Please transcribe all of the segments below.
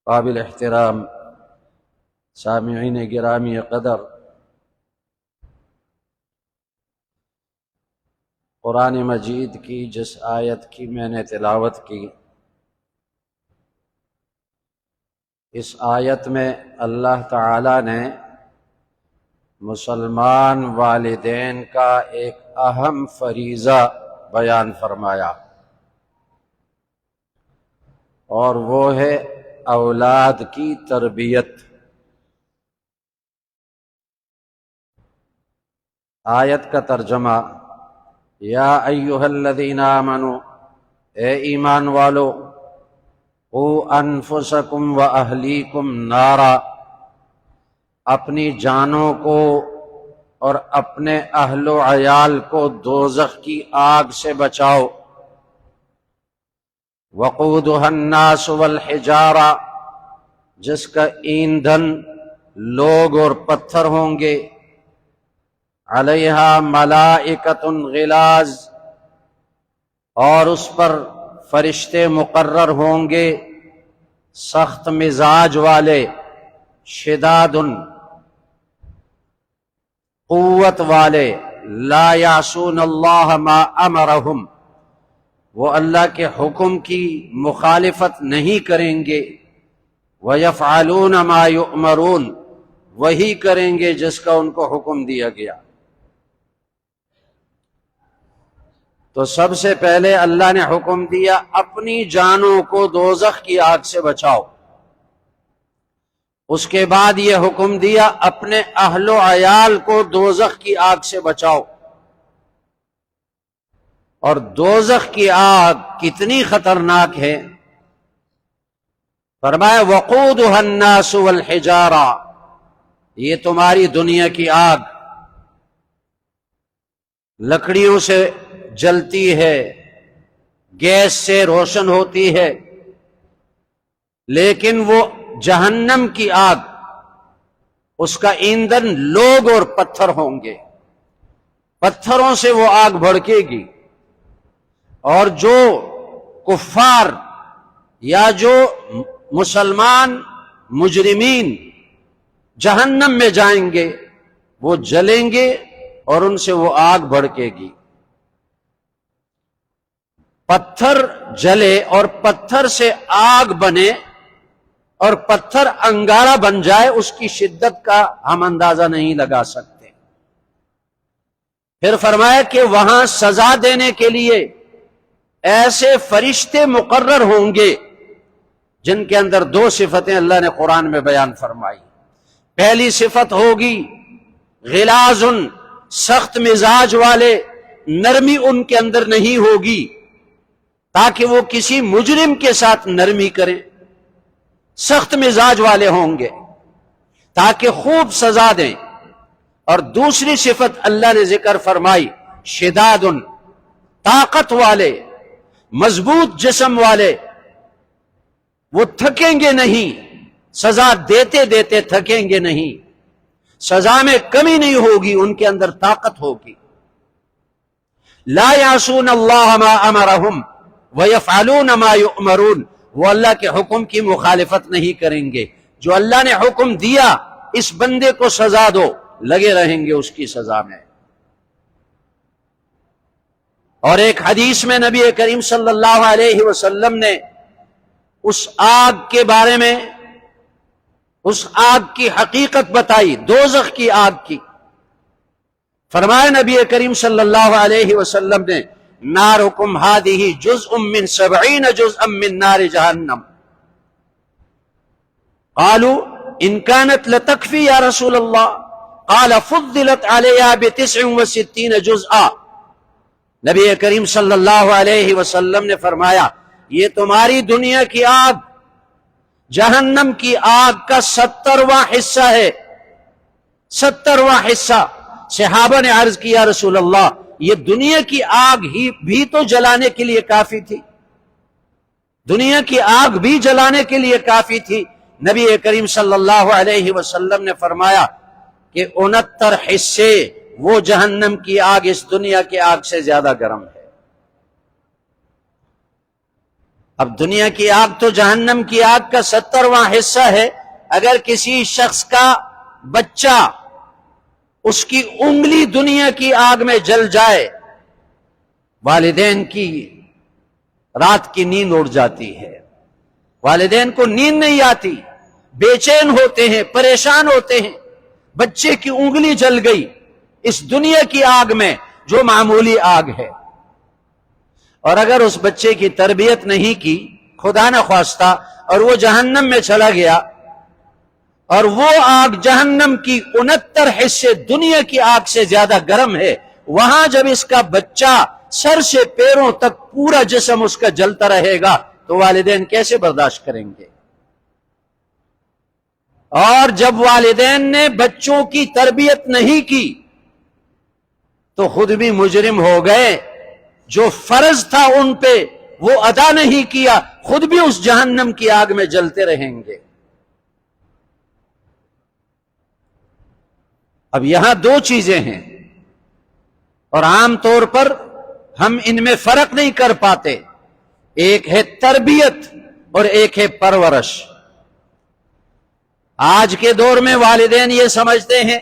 قابل احترام سامعین گرامی قدر، قرآن مجید کی جس آیت کی میں نے تلاوت کی، اس آیت میں اللہ تعالی نے مسلمان والدین کا ایک اہم فریضہ بیان فرمایا، اور وہ ہے اولاد کی تربیت۔ آیت کا ترجمہ: یا ایھا الذین آمنوا، اے ایمان والو، قوا انفسکم واہلیکم نارا، اپنی جانوں کو اور اپنے اہل و عیال کو دوزخ کی آگ سے بچاؤ۔ وقودها الناس والحجارہ، جس کا ایندھن لوگ اور پتھر ہوں گے۔ علیہا ملائکۃ غلاظ، اور اس پر فرشتے مقرر ہوں گے سخت مزاج والے، شداد قوت والے، لا یعصون اللہ ما امرہم، وہ اللہ کے حکم کی مخالفت نہیں کریں گے۔ وَيَفْعَلُونَ مَا يُؤْمَرُونَ، وہی کریں گے جس کا ان کو حکم دیا گیا۔ تو سب سے پہلے اللہ نے حکم دیا اپنی جانوں کو دوزخ کی آگ سے بچاؤ۔ اس کے بعد یہ حکم دیا اپنے اہل و عیال کو دوزخ کی آگ سے بچاؤ۔ اور دوزخ کی آگ کتنی خطرناک ہے، فرمایا وقودها الناس والحجارہ، یہ تمہاری دنیا کی آگ لکڑیوں سے جلتی ہے، گیس سے روشن ہوتی ہے، لیکن وہ جہنم کی آگ، اس کا ایندھن لوگ اور پتھر ہوں گے۔ پتھروں سے وہ آگ بھڑکے گی، اور جو کفار یا جو مسلمان مجرمین جہنم میں جائیں گے وہ جلیں گے اور ان سے وہ آگ بھڑکے گی۔ پتھر جلے اور پتھر سے آگ بنے اور پتھر انگارہ بن جائے، اس کی شدت کا ہم اندازہ نہیں لگا سکتے۔ پھر فرمایا کہ وہاں سزا دینے کے لیے ایسے فرشتے مقرر ہوں گے جن کے اندر دو صفتیں اللہ نے قرآن میں بیان فرمائی۔ پہلی صفت ہوگی غلاظ، سخت مزاج والے، نرمی ان کے اندر نہیں ہوگی تاکہ وہ کسی مجرم کے ساتھ نرمی کریں، سخت مزاج والے ہوں گے تاکہ خوب سزا دیں۔ اور دوسری صفت اللہ نے ذکر فرمائی شداد، طاقت والے، مضبوط جسم والے، وہ تھکیں گے نہیں، سزا دیتے دیتے تھکیں گے نہیں، سزا میں کمی نہیں ہوگی، ان کے اندر طاقت ہوگی۔ لا یعصون اللہ ما امرہم ویفعلون ما یؤمرون، وہ اللہ کے حکم کی مخالفت نہیں کریں گے۔ جو اللہ نے حکم دیا اس بندے کو سزا دو، لگے رہیں گے اس کی سزا میں۔ اور ایک حدیث میں نبی کریم صلی اللہ علیہ وسلم نے اس آگ کے بارے میں، اس آگ کی حقیقت بتائی، دوزخ کی آگ کی۔ فرمایا نبی کریم صلی اللہ علیہ وسلم نے نارکم ہذہ جزء من 70 جزءا من نار جہنم، قالوا ان كانت لتكفي یا رسول اللہ، قال فضلت علیہا ب69 جزءا۔ نبی کریم صلی اللہ علیہ وسلم نے فرمایا یہ تمہاری دنیا کی آگ جہنم کی آگ کا 70واں حصہ ہے، 70واں حصہ۔ صحابہ نے عرض کیا یا رسول اللہ یہ دنیا کی آگ ہی بھی تو جلانے کے لیے کافی تھی، دنیا کی آگ بھی جلانے کے لیے کافی تھی۔ نبی کریم صلی اللہ علیہ وسلم نے فرمایا کہ 69 حصے وہ جہنم کی آگ اس دنیا کی آگ سے زیادہ گرم ہے۔ اب دنیا کی آگ تو جہنم کی آگ کا 70واں حصہ ہے. اگر کسی شخص کا بچہ اس کی انگلی دنیا کی آگ میں جل جائے، والدین کی رات کی نیند اڑ جاتی ہے، والدین کو نیند نہیں آتی، بے چین ہوتے ہیں، پریشان ہوتے ہیں. بچے کی انگلی جل گئی اس دنیا کی آگ میں جو معمولی آگ ہے. اور اگر اس بچے کی تربیت نہیں کی، خدا نہ خواستہ، اور وہ جہنم میں چلا گیا، اور وہ آگ جہنم کی 69 حصے دنیا کی آگ سے زیادہ گرم ہے، وہاں جب اس کا بچہ سر سے پیروں تک پورا جسم اس کا جلتا رہے گا تو والدین کیسے برداشت کریں گے؟ اور جب والدین نے بچوں کی تربیت نہیں کی تو خود بھی مجرم ہو گئے. جو فرض تھا ان پہ وہ ادا نہیں کیا، خود بھی اس جہنم کی آگ میں جلتے رہیں گے. اب یہاں دو چیزیں ہیں اور عام طور پر ہم ان میں فرق نہیں کر پاتے. ایک ہے تربیت اور ایک ہے پرورش. آج کے دور میں والدین یہ سمجھتے ہیں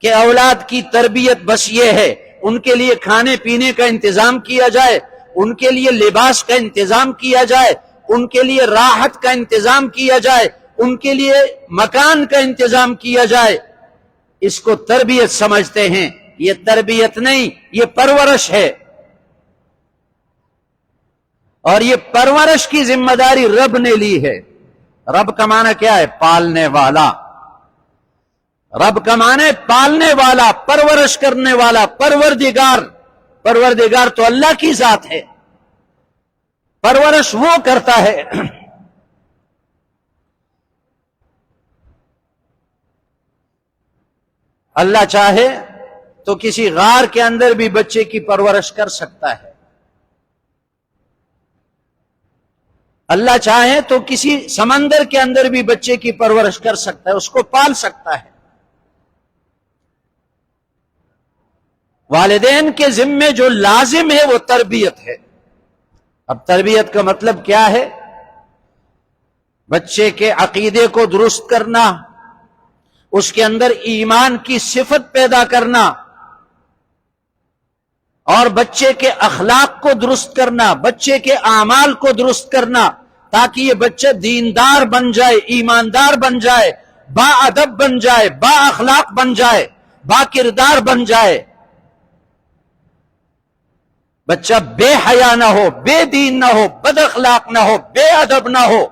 کہ اولاد کی تربیت بس یہ ہے ان کے لیے کھانے پینے کا انتظام کیا جائے، ان کے لیے لباس کا انتظام کیا جائے، ان کے لیے راحت کا انتظام کیا جائے، ان کے لیے مکان کا انتظام کیا جائے. اس کو تربیت سمجھتے ہیں. یہ تربیت نہیں، یہ پرورش ہے. اور یہ پرورش کی ذمہ داری رب نے لی ہے. رب کا معنی کیا ہے؟ پالنے والا. رب کا معنی پالنے والا، پرورش کرنے والا، پروردگار. پروردگار تو اللہ کی ذات ہے، پرورش وہ کرتا ہے. اللہ چاہے تو کسی غار کے اندر بھی بچے کی پرورش کر سکتا ہے. اللہ چاہے تو کسی سمندر کے اندر بھی بچے کی پرورش کر سکتا ہے، اس کو پال سکتا ہے. والدین کے ذمے جو لازم ہے وہ تربیت ہے. اب تربیت کا مطلب کیا ہے؟ بچے کے عقیدے کو درست کرنا، اس کے اندر ایمان کی صفت پیدا کرنا، اور بچے کے اخلاق کو درست کرنا، بچے کے اعمال کو درست کرنا، تاکہ یہ بچہ دیندار بن جائے، ایماندار بن جائے، با ادب بن جائے، با اخلاق بن جائے، با کردار بن جائے. بچہ بے حیا نہ ہو، بے دین نہ ہو، بد اخلاق نہ ہو، بے ادب نہ ہو،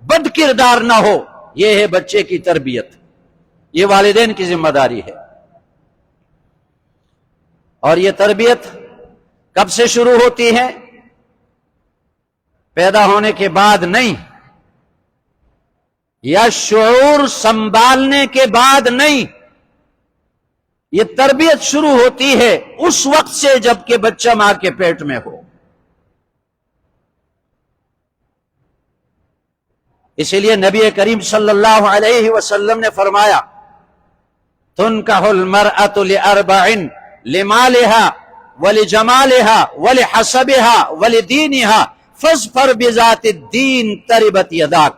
بد کردار نہ ہو. یہ ہے بچے کی تربیت. یہ والدین کی ذمہ داری ہے. اور یہ تربیت کب سے شروع ہوتی ہے؟ پیدا ہونے کے بعد نہیں، یا شعور سنبھالنے کے بعد نہیں. یہ تربیت شروع ہوتی ہے اس وقت سے جب کہ بچہ ماں کے پیٹ میں ہو. اسی لیے نبی کریم صلی اللہ علیہ وسلم نے فرمایا، تنکح المرأة لأربع، لمالها ولجمالها ولحسبها ولدينها فاظفر بذات الدین تربت یداک.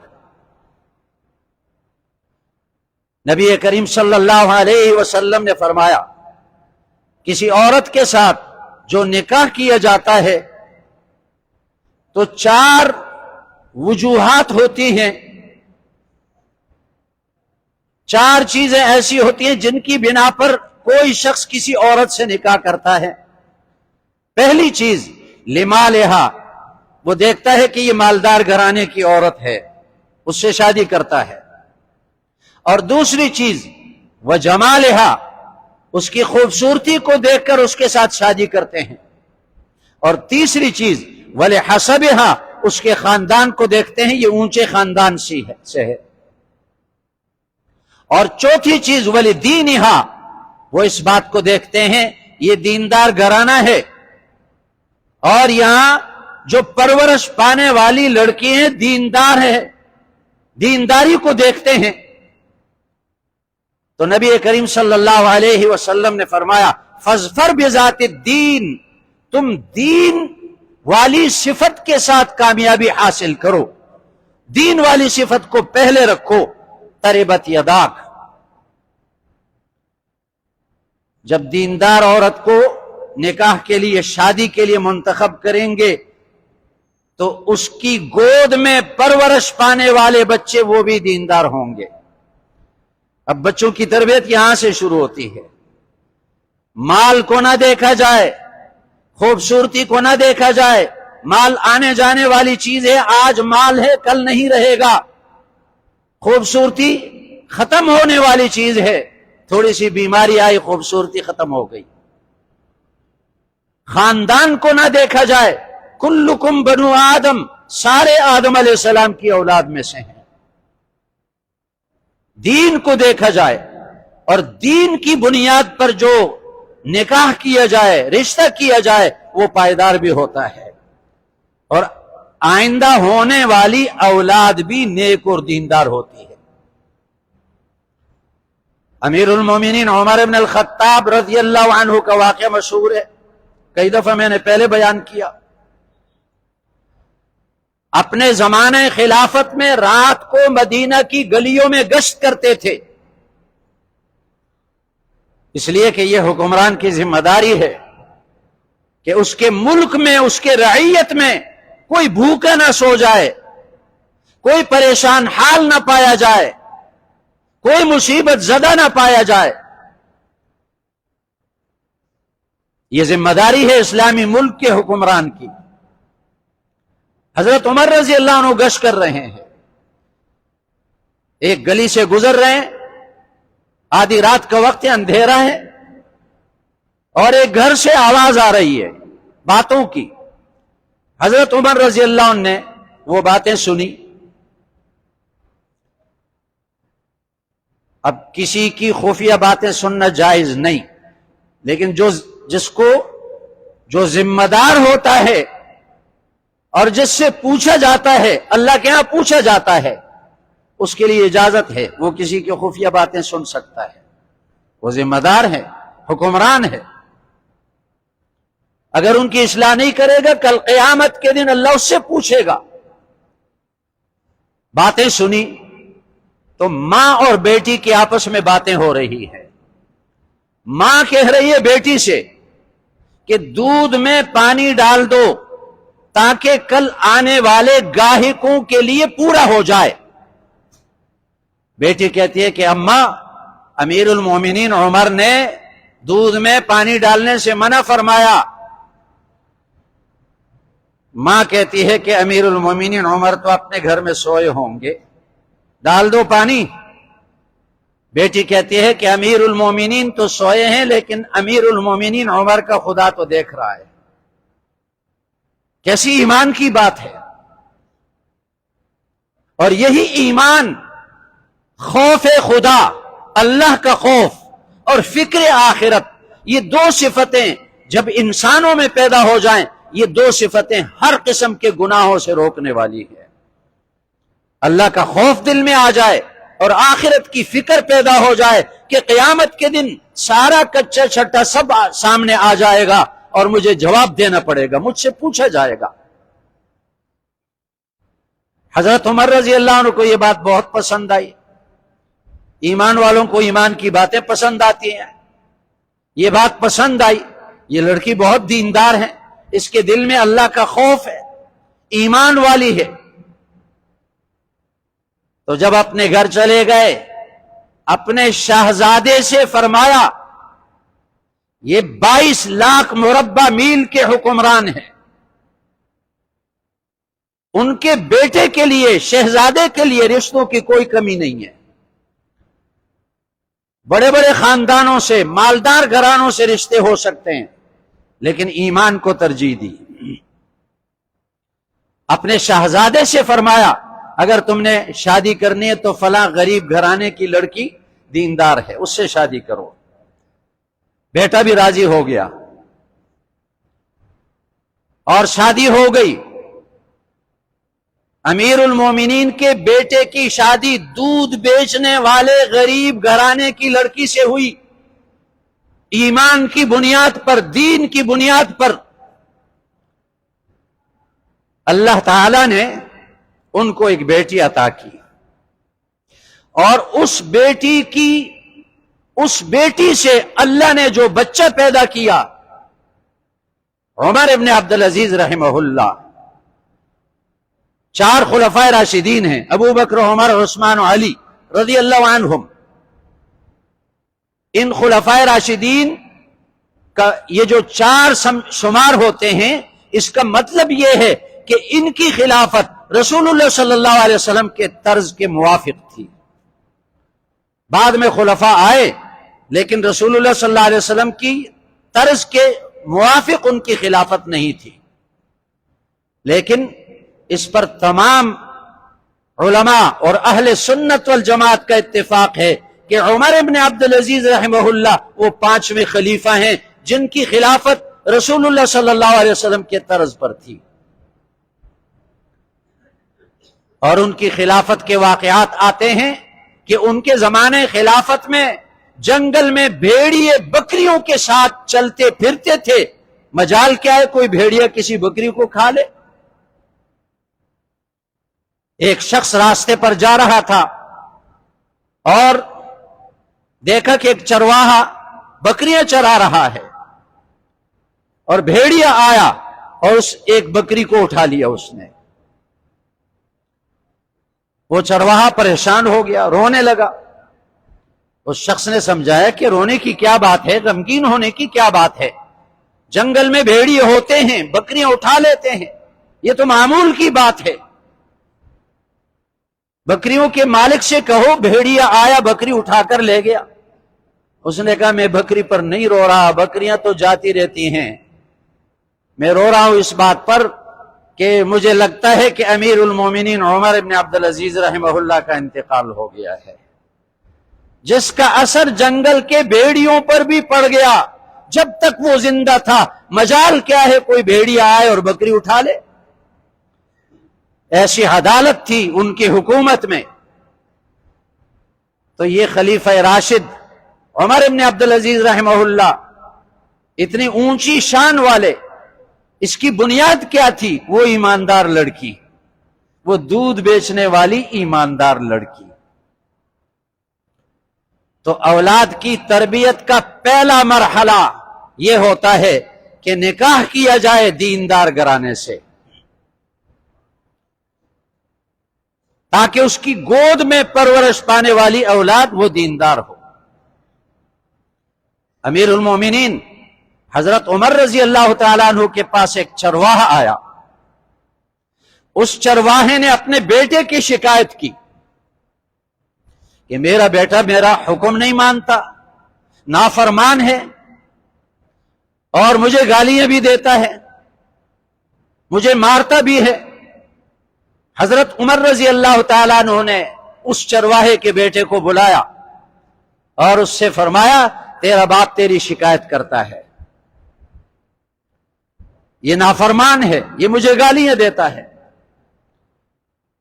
نبی کریم صلی اللہ علیہ وسلم نے فرمایا، کسی عورت کے ساتھ جو نکاح کیا جاتا ہے تو 4 وجوہات ہوتی ہیں، 4 چیزیں ایسی ہوتی ہیں جن کی بنا پر کوئی شخص کسی عورت سے نکاح کرتا ہے. پہلی چیز لمالہا، وہ دیکھتا ہے کہ یہ مالدار گھرانے کی عورت ہے، اس سے شادی کرتا ہے. اور دوسری چیز وجمالہا، اس کی خوبصورتی کو دیکھ کر اس کے ساتھ شادی کرتے ہیں. اور تیسری چیز ولحسبہا، اس کے خاندان کو دیکھتے ہیں، یہ اونچے خاندان سے ہے. اور چوتھی چیز ولدینہا، وہ اس بات کو دیکھتے ہیں یہ دیندار گھرانہ ہے، اور یہاں جو پرورش پانے والی لڑکی ہیں دیندار ہے، دینداری کو دیکھتے ہیں. تو نبی کریم صلی اللہ علیہ وسلم نے فرمایا، فاظفر بذات الدین، تم دین والی صفت کے ساتھ کامیابی حاصل کرو، دین والی صفت کو پہلے رکھو۔ تربت یداک، جب دیندار عورت کو نکاح کے لیے، شادی کے لیے منتخب کریں گے تو اس کی گود میں پرورش پانے والے بچے وہ بھی دیندار ہوں گے۔ اب بچوں کی تربیت یہاں سے شروع ہوتی ہے۔ مال کو نہ دیکھا جائے، خوبصورتی کو نہ دیکھا جائے، مال آنے جانے والی چیز ہے، آج مال ہے کل نہیں رہے گا، خوبصورتی ختم ہونے والی چیز ہے، تھوڑی سی بیماری آئی خوبصورتی ختم ہو گئی۔ خاندان کو نہ دیکھا جائے، کلکم بنو آدم، سارے آدم علیہ السلام کی اولاد میں سے ہیں۔ دین کو دیکھا جائے، اور دین کی بنیاد پر جو نکاح کیا جائے، رشتہ کیا جائے، وہ پائیدار بھی ہوتا ہے، اور آئندہ ہونے والی اولاد بھی نیک اور دیندار ہوتی ہے۔ امیر المومنین عمر بن الخطاب رضی اللہ عنہ کا واقعہ مشہور ہے، کئی دفعہ میں نے پہلے بیان کیا۔ اپنے زمانے خلافت میں رات کو مدینہ کی گلیوں میں گشت کرتے تھے، اس لیے کہ یہ حکمران کی ذمہ داری ہے کہ اس کے ملک میں، اس کے رعیت میں کوئی بھوکا نہ سو جائے، کوئی پریشان حال نہ پایا جائے، کوئی مصیبت زدہ نہ پایا جائے۔ یہ ذمہ داری ہے اسلامی ملک کے حکمران کی۔ حضرت عمر رضی اللہ عنہ گشت کر رہے ہیں، ایک گلی سے گزر رہے ہیں، آدھی رات کا وقت ہے، اندھیرا ہے، اور ایک گھر سے آواز آ رہی ہے باتوں کی۔ حضرت عمر رضی اللہ عنہ نے وہ باتیں سنی۔ اب کسی کی خفیہ باتیں سننا جائز نہیں، لیکن جو ذمہ دار ہوتا ہے اور جس سے پوچھا جاتا ہے، اللہ کے ہاں پوچھا جاتا ہے، اس کے لیے اجازت ہے، وہ کسی کی خفیہ باتیں سن سکتا ہے، وہ ذمہ دار ہے، حکمران ہے۔ اگر ان کی اصلاح نہیں کرے گا، کل قیامت کے دن اللہ اس سے پوچھے گا۔ باتیں سنی تو ماں اور بیٹی کی آپس میں باتیں ہو رہی ہیں۔ ماں کہہ رہی ہے بیٹی سے کہ دودھ میں پانی ڈال دو تاکہ کل آنے والے گاہکوں کے لیے پورا ہو جائے۔ بیٹی کہتی ہے کہ اماں، امیر المومنین عمر نے دودھ میں پانی ڈالنے سے منع فرمایا۔ ماں کہتی ہے کہ امیر المومنین عمر تو اپنے گھر میں سوئے ہوں گے، ڈال دو پانی۔ بیٹی کہتی ہے کہ امیر المومنین تو سوئے ہیں، لیکن امیر المومنین عمر کا خدا تو دیکھ رہا ہے۔ کیسی ایمان کی بات ہے! اور یہی ایمان، خوف خدا، اللہ کا خوف اور فکر آخرت، یہ دو صفتیں جب انسانوں میں پیدا ہو جائیں، یہ دو صفتیں ہر قسم کے گناہوں سے روکنے والی ہے۔ اللہ کا خوف دل میں آ جائے اور آخرت کی فکر پیدا ہو جائے کہ قیامت کے دن سارا کچا چھٹا سب سامنے آ جائے گا اور مجھے جواب دینا پڑے گا، مجھ سے پوچھا جائے گا۔ حضرت عمر رضی اللہ عنہ کو یہ بات بہت پسند آئی۔ ایمان والوں کو ایمان کی باتیں پسند آتی ہیں، یہ بات پسند آئی، یہ لڑکی بہت دیندار ہے، اس کے دل میں اللہ کا خوف ہے، ایمان والی ہے۔ تو جب اپنے گھر چلے گئے، اپنے شہزادے سے فرمایا، یہ 22 لاکھ مربع میل کے حکمران ہیں، ان کے بیٹے کے لیے، شہزادے کے لیے رشتوں کی کوئی کمی نہیں ہے۔ بڑے بڑے خاندانوں سے، مالدار گھرانوں سے رشتے ہو سکتے ہیں، لیکن ایمان کو ترجیح دی۔ اپنے شہزادے سے فرمایا، اگر تم نے شادی کرنی ہے تو فلاں غریب گھرانے کی لڑکی دیندار ہے، اس سے شادی کرو۔ بیٹا بھی راضی ہو گیا اور شادی ہو گئی۔ امیر المومنین کے بیٹے کی شادی دودھ بیچنے والے غریب گھرانے کی لڑکی سے ہوئی، ایمان کی بنیاد پر، دین کی بنیاد پر۔ اللہ تعالی نے ان کو ایک بیٹی عطا کی، اور اس بیٹی سے اللہ نے جو بچہ پیدا کیا، عمر ابن عبدالعزیز رحمہ اللہ، 4 خلفائے راشدین ہیں، ابو بکر، عمر، عثمان و علی رضی اللہ عنہم۔ ان خلفائے راشدین کا یہ جو 4 شمار ہوتے ہیں، اس کا مطلب یہ ہے کہ ان کی خلافت رسول اللہ صلی اللہ علیہ وسلم کے طرز کے موافق تھی۔ بعد میں خلفاء آئے، لیکن رسول اللہ صلی اللہ علیہ وسلم کی طرز کے موافق ان کی خلافت نہیں تھی۔ لیکن اس پر تمام علماء اور اہل سنت والجماعت کا اتفاق ہے کہ عمر ابن عبدالعزیز رحمہ اللہ وہ 5ویں خلیفہ ہیں جن کی خلافت رسول اللہ صلی اللہ علیہ وسلم کے طرز پر تھی، اور ان کی خلافت کے واقعات آتے ہیں کہ ان کے زمانے خلافت میں جنگل میں بھیڑیے بکریوں کے ساتھ چلتے پھرتے تھے۔ مجال کیا ہے کوئی بھیڑیا کسی بکری کو کھا لے؟ ایک شخص راستے پر جا رہا تھا اور دیکھا کہ ایک چرواہا بکریاں چرا رہا ہے، اور بھیڑیا آیا اور اس ایک بکری کو اٹھا لیا اس نے۔ وہ چرواہا پریشان ہو گیا، رونے لگا۔ اس شخص نے سمجھایا کہ رونے کی کیا بات ہے، غمگین ہونے کی کیا بات ہے، جنگل میں بھیڑیے ہوتے ہیں، بکریاں اٹھا لیتے ہیں، یہ تو معمول کی بات ہے۔ بکریوں کے مالک سے کہو بھیڑیا آیا بکری اٹھا کر لے گیا۔ اس نے کہا میں بکری پر نہیں رو رہا، بکریاں تو جاتی رہتی ہیں، میں رو رہا ہوں اس بات پر کہ مجھے لگتا ہے کہ امیر المومنین عمر ابن عبدالعزیز رحمہ اللہ کا انتقال ہو گیا ہے، جس کا اثر جنگل کے بھیڑیوں پر بھی پڑ گیا۔ جب تک وہ زندہ تھا مجال کیا ہے کوئی بھیڑیا آئے اور بکری اٹھا لے؟ ایسی عدالت تھی ان کی حکومت میں۔ تو یہ خلیفہ راشد عمر ابن عبدالعزیز رحمہ اللہ اتنی اونچی شان والے، اس کی بنیاد کیا تھی؟ وہ ایماندار لڑکی، وہ دودھ بیچنے والی ایماندار لڑکی۔ تو اولاد کی تربیت کا پہلا مرحلہ یہ ہوتا ہے کہ نکاح کیا جائے دیندار گھرانے سے، تاکہ اس کی گود میں پرورش پانے والی اولاد وہ دیندار ہو۔ امیر المومنین حضرت عمر رضی اللہ تعالیٰ عنہ کے پاس ایک چرواہا آیا۔ اس چرواہے نے اپنے بیٹے کی شکایت کی کہ میرا بیٹا میرا حکم نہیں مانتا، نافرمان ہے، اور مجھے گالیاں بھی دیتا ہے، مجھے مارتا بھی ہے۔ حضرت عمر رضی اللہ تعالیٰ عنہ نے اس چرواہے کے بیٹے کو بلایا اور اس سے فرمایا تیرا باپ تیری شکایت کرتا ہے، یہ نافرمان ہے، یہ مجھے گالیاں دیتا ہے۔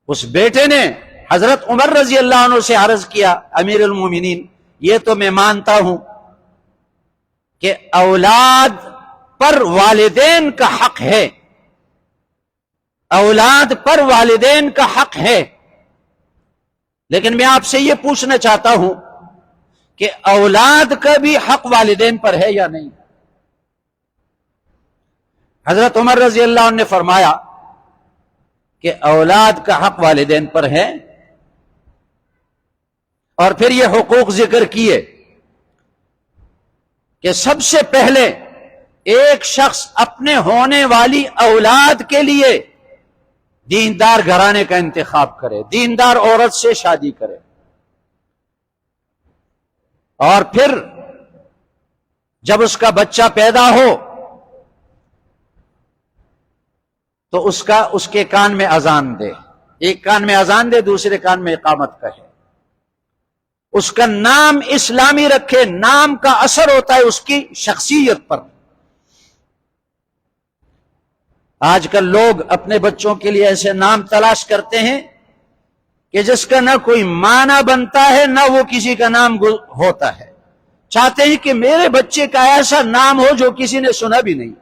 اس بیٹے نے حضرت عمر رضی اللہ عنہ سے عرض کیا امیر المومنین یہ تو میں مانتا ہوں کہ اولاد پر والدین کا حق ہے، اولاد پر والدین کا حق ہے، لیکن میں آپ سے یہ پوچھنا چاہتا ہوں کہ اولاد کا بھی حق والدین پر ہے یا نہیں؟ حضرت عمر رضی اللہ عنہ نے فرمایا کہ اولاد کا حق والدین پر ہے، اور پھر یہ حقوق ذکر کیے کہ سب سے پہلے ایک شخص اپنے ہونے والی اولاد کے لیے دیندار گھرانے کا انتخاب کرے، دیندار عورت سے شادی کرے، اور پھر جب اس کا بچہ پیدا ہو تو اس کے کان میں اذان دے، ایک کان میں اذان دے دوسرے کان میں اقامت کہے، اس کا نام اسلامی رکھے۔ نام کا اثر ہوتا ہے اس کی شخصیت پر۔ آج کل لوگ اپنے بچوں کے لیے ایسے نام تلاش کرتے ہیں کہ جس کا نہ کوئی معنی بنتا ہے نہ وہ کسی کا نام ہوتا ہے، چاہتے ہیں کہ میرے بچے کا ایسا نام ہو جو کسی نے سنا بھی نہیں۔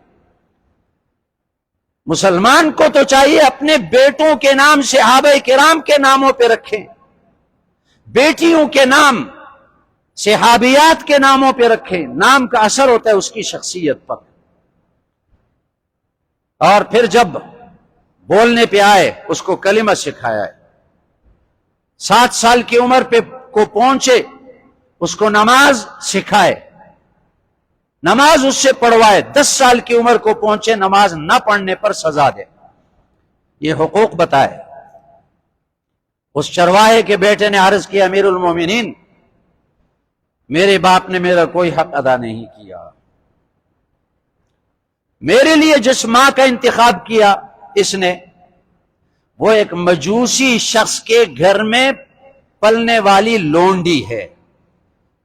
مسلمان کو تو چاہیے اپنے بیٹوں کے نام صحابہ کرام کے ناموں پہ رکھیں، بیٹیوں کے نام صحابیات کے ناموں پہ رکھیں، نام کا اثر ہوتا ہے اس کی شخصیت پر۔ اور پھر جب بولنے پہ آئے اس کو کلمہ سکھایا ہے، 7 سال کی عمر پہ کو پہنچے اس کو نماز سکھائے، نماز اس سے پڑھوائے، 10 سال کی عمر کو پہنچے نماز نہ پڑھنے پر سزا دے، یہ حقوق بتائے۔ اس چرواہے کے بیٹے نے عرض کیا امیر المومنین میرے باپ نے میرا کوئی حق ادا نہیں کیا، میرے لیے جس ماں کا انتخاب کیا اس نے وہ ایک مجوسی شخص کے گھر میں پلنے والی لونڈی ہے۔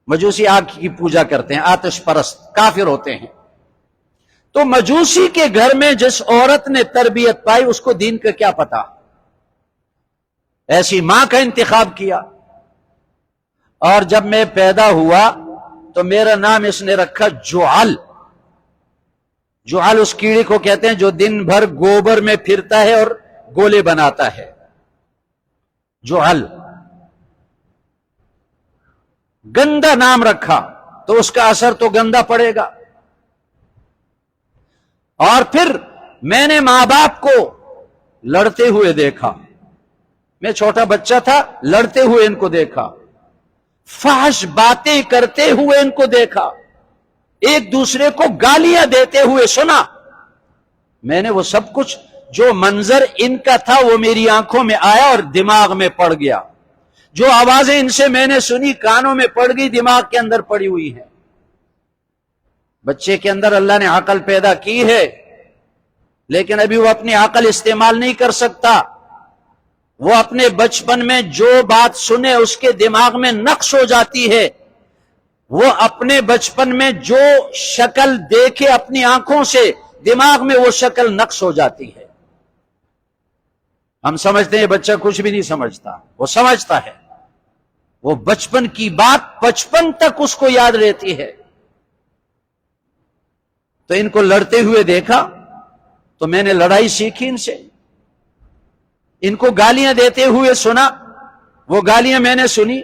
مجوسی آگ کی پوجا کرتے ہیں، آتش پرست کافر ہوتے ہیں، تو مجوسی کے گھر میں جس عورت نے تربیت پائی اس کو دین کا کیا پتا، ایسی ماں کا انتخاب کیا۔ اور جب میں پیدا ہوا تو میرا نام اس نے رکھا جعل۔ جعل اس کیڑے کو کہتے ہیں جو دن بھر گوبر میں پھرتا ہے اور گولے بناتا ہے، جعل، گندا نام رکھا تو اس کا اثر تو گندا پڑے گا۔ اور پھر میں نے ماں باپ کو لڑتے ہوئے دیکھا، میں چھوٹا بچہ تھا، لڑتے ہوئے ان کو دیکھا، فحش باتیں کرتے ہوئے ان کو دیکھا، ایک دوسرے کو گالیاں دیتے ہوئے سنا۔ میں نے وہ سب کچھ جو منظر ان کا تھا وہ میری آنکھوں میں آیا اور دماغ میں پڑ گیا، جو آوازیں ان سے میں نے سنی کانوں میں پڑ گئی، دماغ کے اندر پڑی ہوئی ہیں۔ بچے کے اندر اللہ نے عقل پیدا کی ہے لیکن ابھی وہ اپنی عقل استعمال نہیں کر سکتا، وہ اپنے بچپن میں جو بات سنے اس کے دماغ میں نقش ہو جاتی ہے، وہ اپنے بچپن میں جو شکل دیکھے اپنی آنکھوں سے دماغ میں وہ شکل نقش ہو جاتی ہے۔ ہم سمجھتے ہیں بچہ کچھ بھی نہیں سمجھتا، وہ سمجھتا ہے، وہ بچپن کی بات بچپن تک اس کو یاد رہتی ہے۔ تو ان کو لڑتے ہوئے دیکھا تو میں نے لڑائی سیکھی ان سے، ان کو گالیاں دیتے ہوئے سنا، وہ گالیاں میں نے سنی،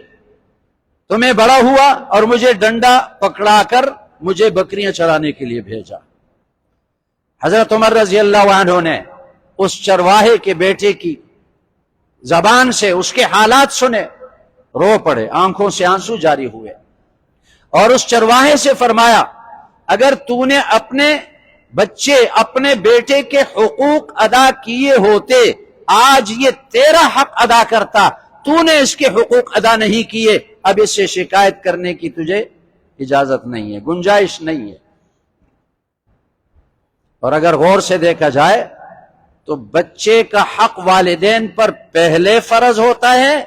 تو میں بڑا ہوا اور مجھے ڈنڈا پکڑا کر مجھے بکریاں چرانے کے لیے بھیجا۔ حضرت عمر رضی اللہ عنہ نے اس چرواہے کے بیٹے کی زبان سے اس کے حالات سنے، رو پڑے، آنکھوں سے آنسو جاری ہوئے، اور اس چرواہے سے فرمایا اگر تو نے اپنے بچے اپنے بیٹے کے حقوق ادا کیے ہوتے آج یہ تیرا حق ادا کرتا، تو نے اس کے حقوق ادا نہیں کیے، اب اس سے شکایت کرنے کی تجھے اجازت نہیں ہے، گنجائش نہیں ہے۔ اور اگر غور سے دیکھا جائے تو بچے کا حق والدین پر پہلے فرض ہوتا ہے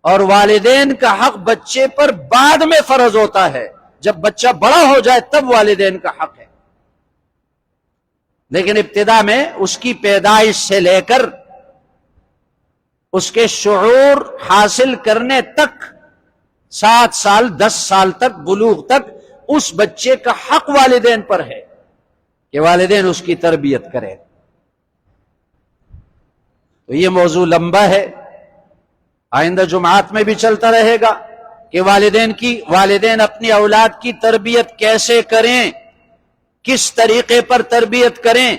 اور والدین کا حق بچے پر بعد میں فرض ہوتا ہے، جب بچہ بڑا ہو جائے تب والدین کا حق ہے، لیکن ابتدا میں اس کی پیدائش سے لے کر اس کے شعور حاصل کرنے تک 7 سال 10 سال تک بلوغ تک اس بچے کا حق والدین پر ہے کہ والدین اس کی تربیت کریں۔ تو یہ موضوع لمبا ہے، آئندہ جمعات میں بھی چلتا رہے گا کہ والدین اپنی اولاد کی تربیت کیسے کریں، کس طریقے پر تربیت کریں،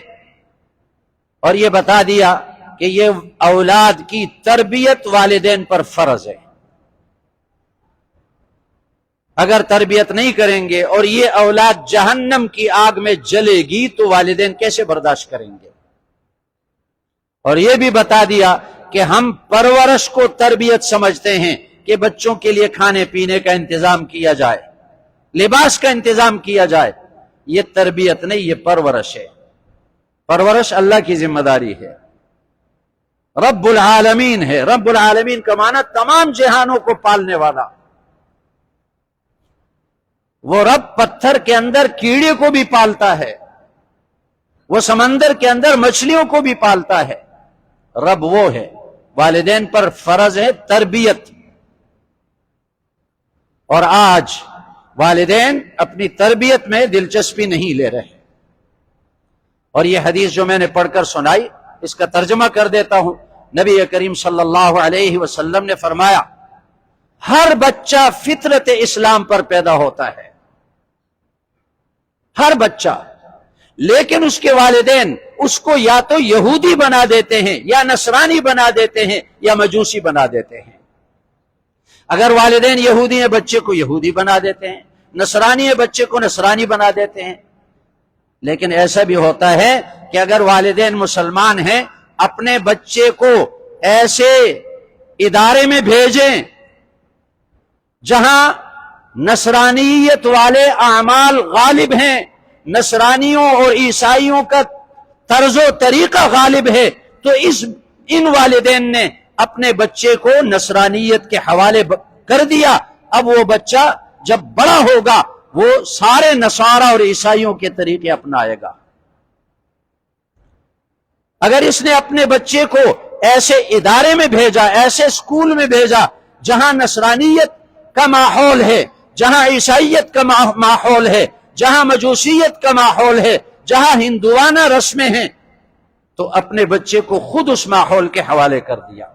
اور یہ بتا دیا کہ یہ اولاد کی تربیت والدین پر فرض ہے۔ اگر تربیت نہیں کریں گے اور یہ اولاد جہنم کی آگ میں جلے گی تو والدین کیسے برداشت کریں گے؟ اور یہ بھی بتا دیا کہ ہم پرورش کو تربیت سمجھتے ہیں کہ بچوں کے لیے کھانے پینے کا انتظام کیا جائے، لباس کا انتظام کیا جائے، یہ تربیت نہیں، یہ پرورش ہے۔ پرورش اللہ کی ذمہ داری ہے، رب العالمین ہے۔ رب العالمین کا معنی تمام جہانوں کو پالنے والا۔ وہ رب پتھر کے اندر کیڑے کو بھی پالتا ہے، وہ سمندر کے اندر مچھلیوں کو بھی پالتا ہے، رب وہ ہے۔ والدین پر فرض ہے تربیت، اور آج والدین اپنی تربیت میں دلچسپی نہیں لے رہے۔ اور یہ حدیث جو میں نے پڑھ کر سنائی اس کا ترجمہ کر دیتا ہوں۔ نبی کریم صلی اللہ علیہ وسلم نے فرمایا ہر بچہ فطرت اسلام پر پیدا ہوتا ہے، ہر بچہ، لیکن اس کے والدین اس کو یا تو یہودی بنا دیتے ہیں یا نصرانی بنا دیتے ہیں یا مجوسی بنا دیتے ہیں۔ اگر والدین یہودی ہیں بچے کو یہودی بنا دیتے ہیں، نصرانی ہے بچے کو نصرانی بنا دیتے ہیں۔ لیکن ایسا بھی ہوتا ہے کہ اگر والدین مسلمان ہیں اپنے بچے کو ایسے ادارے میں بھیجیں جہاں نصرانیت والے اعمال غالب ہیں، نصرانیوں اور عیسائیوں کا طرز و طریقہ غالب ہے، تو ان والدین نے اپنے بچے کو نصرانیت کے حوالے کر دیا۔ اب وہ بچہ جب بڑا ہوگا وہ سارے نصارہ اور عیسائیوں کے طریقے اپنائے گا۔ اگر اس نے اپنے بچے کو ایسے ادارے میں بھیجا، ایسے اسکول میں بھیجا جہاں نصرانیت کا ماحول ہے، جہاں عیسائیت کا ماحول ہے، جہاں مجوسیت کا ماحول ہے، جہاں ہندوانہ رسمیں ہیں، تو اپنے بچے کو خود اس ماحول کے حوالے کر دیا۔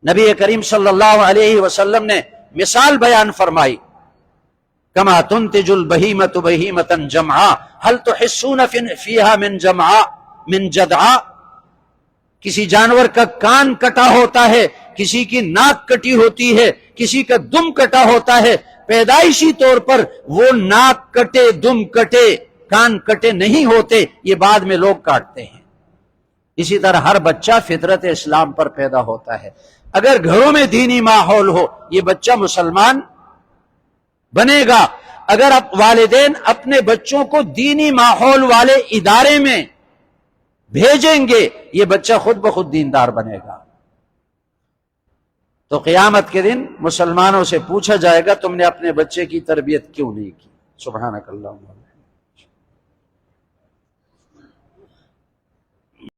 نبی کریم صلی اللہ علیہ وسلم نے مثال بیان فرمائی کما تنتج البہیمۃ بہیمۃ جمعاء هل تحسون فیہا من جدعاء۔ کسی جانور کا کان کٹا ہوتا ہے، کسی کی ناک کٹی ہوتی ہے، کسی کا دم کٹا ہوتا ہے، پیدائشی طور پر وہ ناک کٹے، دم کٹے، کان کٹے نہیں ہوتے، یہ بعد میں لوگ کاٹتے ہیں۔ اسی طرح ہر بچہ فطرت اسلام پر پیدا ہوتا ہے۔ اگر گھروں میں دینی ماحول ہو یہ بچہ مسلمان بنے گا۔ اگر والدین اپنے بچوں کو دینی ماحول والے ادارے میں بھیجیں گے یہ بچہ خود بخود دیندار بنے گا۔ تو قیامت کے دن مسلمانوں سے پوچھا جائے گا تم نے اپنے بچے کی تربیت کیوں نہیں کی؟ سبحانک اللہم۔